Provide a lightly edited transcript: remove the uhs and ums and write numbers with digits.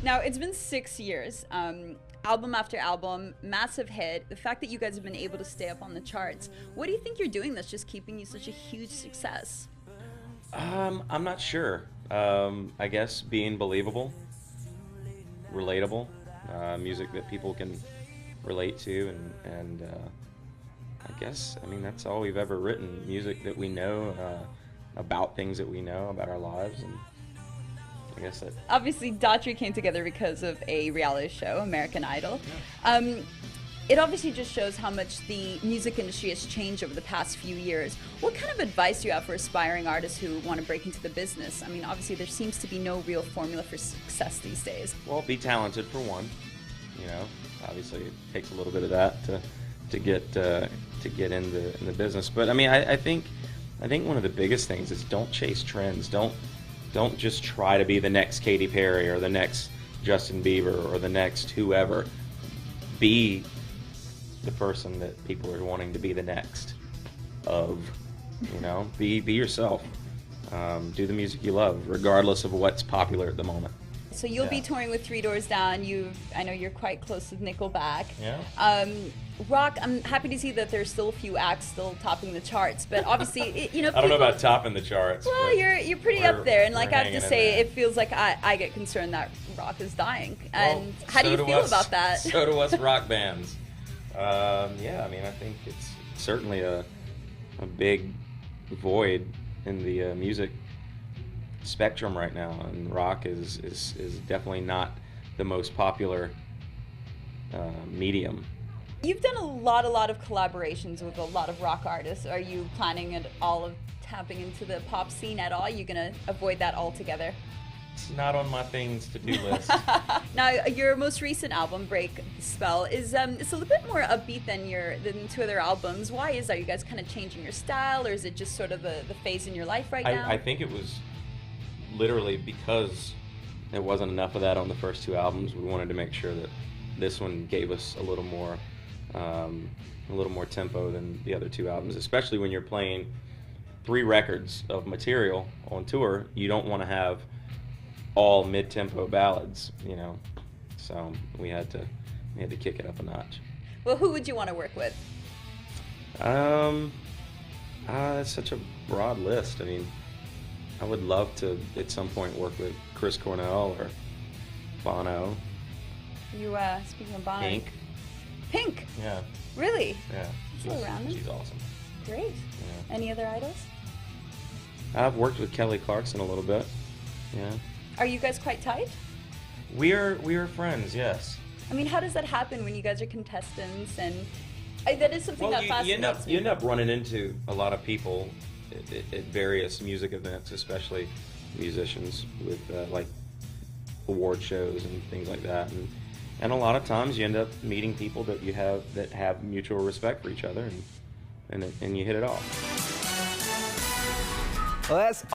Now, it's been 6 years. Album after album, massive hit. The fact that you guys have been able to stay up on the charts, what do you think you're doing that's just keeping you such a huge success? I'm not sure. I guess being believable, relatable, music that people can relate to, and I guess, I mean, that's all we've ever written. Music that we know, about things that we know about our lives, and I guess that. Obviously, Daughtry came together because of a reality show, American Idol. It obviously just shows how much the music industry has changed over the past few years. What kind of advice do you have for aspiring artists who want to break into the business? I mean, obviously, there seems to be no real formula for success these days. Well, be talented for one. You know, obviously, it takes a little bit of that to get in the business. But I mean, I think one of the biggest things is don't chase trends. Don't just try to be the next Katy Perry or the next Justin Bieber or the next whoever. Be the person that people are wanting to be the next of. You know, be yourself. Do the music you love, regardless of what's popular at the moment. So you'll be touring with Three Doors Down. I know you're quite close with Nickelback. Yeah. Rock, I'm happy to see that there's still a few acts still topping the charts, but obviously, you know, I don't know about topping the charts. Well, you're pretty up there, and like I have to say, there. it feels like I get concerned that rock is dying. And Well, how do you feel about that? So do us rock bands. Yeah, I mean, I think it's certainly a big void in the music spectrum right now, and rock is definitely not the most popular medium. You've done a lot of collaborations with a lot of rock artists. Are you planning at all of tapping into the pop scene at all? Are you gonna avoid that altogether? It's not on my things to do list. Now, your most recent album, Break the Spell, is it's a little bit more upbeat than two other albums. Why is that? Are you guys kind of changing your style, or is it just sort of the phase in your life right now? I think it was literally because there wasn't enough of that on the first two albums. We wanted to make sure that this one gave us a little more tempo than the other two albums, especially when you're playing 3 records of material on tour. You don't want to have all mid-tempo ballads, you know. So we had to kick it up a notch. Well, who would you want to work with? It's such a broad list. I mean, I would love to at some point work with Chris Cornell or Bono. You speaking of Bono. Pink. Pink. Yeah. Really? Yeah. Still around them? She's awesome. Great. Yeah. Any other idols? I've worked with Kelly Clarkson a little bit. Yeah. Are you guys quite tight? We are friends. Yes. I mean, how does that happen when you guys are contestants? And that is something that fascinates me. You end up running into a lot of people at various music events, especially musicians with like award shows and things like that. And a lot of times you end up meeting people that have mutual respect for each other, and you hit it off. Well, that's